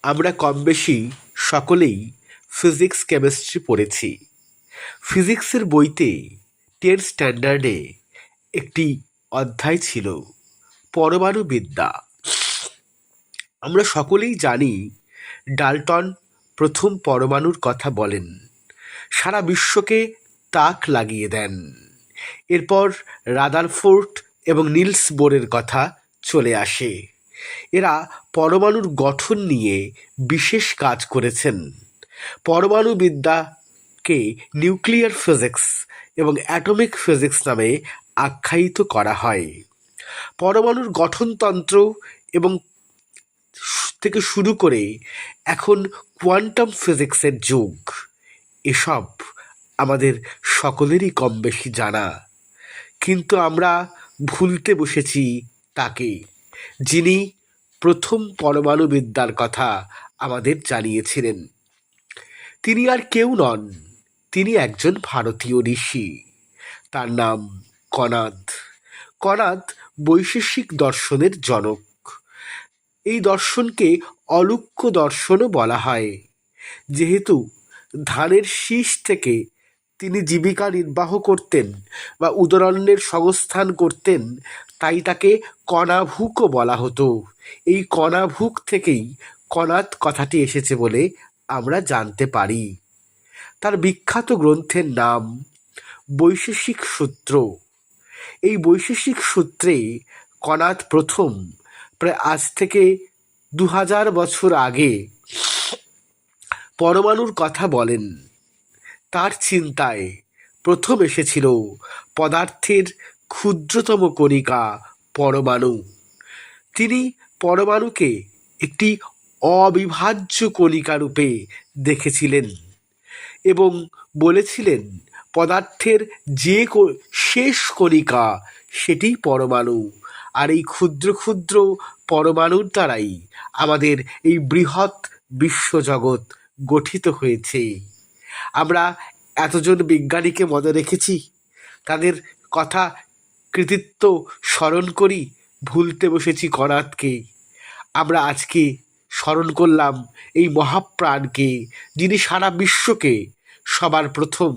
আমরা কমবেশি সকলেই ফিজিক্স কেমিস্ট্রি পড়েছি। ফিজিক্সের বইতে 10 স্ট্যান্ডার্ডে একটি অধ্যায় ছিল পরমাণুবিদ্যা। আমরা সকলেই জানি ডাল্টন প্রথম পরমাণুর কথা বলেন, সারা বিশ্বকে তাক লাগিয়ে দেন। এরপর রাদারফোর্ড এবং নিলস বোরের কথা চলে আসে। এরা পরমাণুর গঠন নিয়ে বিশেষ কাজ করেছেন। পরমাণুবিদ্যাকে নিউক্লিয়ার ফিজিক্স এবং অ্যাটমিক ফিজিক্স নামে আখ্যায়িত করা হয়। পরমাণুর গঠনতন্ত্র এবং থেকে শুরু করে এখন কোয়ান্টাম ফিজিক্সের যুগ, এসব আমাদের সকলেরই কম বেশি জানা। কিন্তু আমরা ভুলতে বসেছি তাকে, যিনি প্রথম পরমাণুবিদ্যার কথা আমাদের জানিয়েছিলেন। তিনি আর কেউ নন, তিনি একজন ভারতীয় ঋষি। তার নাম কনাদ। কনাদ বৈশেষিক দর্শনের জনক। এই দর্শনকে অলুক্য দর্শনও বলা হয়। যেহেতু ধানের শীষ থেকে তিনি জীবিকা নির্বাহ করতেন বা উদরান্নের সংস্থান করতেন, তাই তাকে কণাভুকও বলা হতো। এই কণাভুক থেকেই কনাদ কথাটি এসেছে বলে আমরা জানতে পারি। তার বিখ্যাত গ্রন্থের নাম বৈশেষিক সূত্র। এই বৈশেষিক সূত্রে কনাদ প্রথম প্রায় আজ থেকে 2000 বছর আগে পরমাণুর কথা বলেন। তার চিন্তায় প্রথম এসেছিল পদার্থের ক্ষুদ্রতম কণিকা পরমাণু। তিনি পরমাণুকে একটি অবিভাজ্য কণিকা রূপে দেখেছিলেন এবং বলেছিলেন পদার্থের যে শেষ কণিকা সেটিই পরমাণু, আর এই ক্ষুদ্র ক্ষুদ্র পরমাণুর দ্বারাই আমাদের এই বৃহৎ বিশ্বজগৎ গঠিত হয়েছে। আমরা এতজন বিজ্ঞানীকে মনে রেখেছি, তাদের কথা কৃতিত্ব স্মরণ করি, ভুলতে বসেছি কনাদকে। আমরা আজকে স্মরণ করলাম এই মহাপ্রাণকে, যিনি সারা বিশ্বকে সবার প্রথম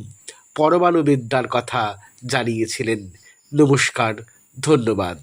পরমাণুবিদ্যার কথা জানিয়েছিলেন। নমস্কার, ধন্যবাদ।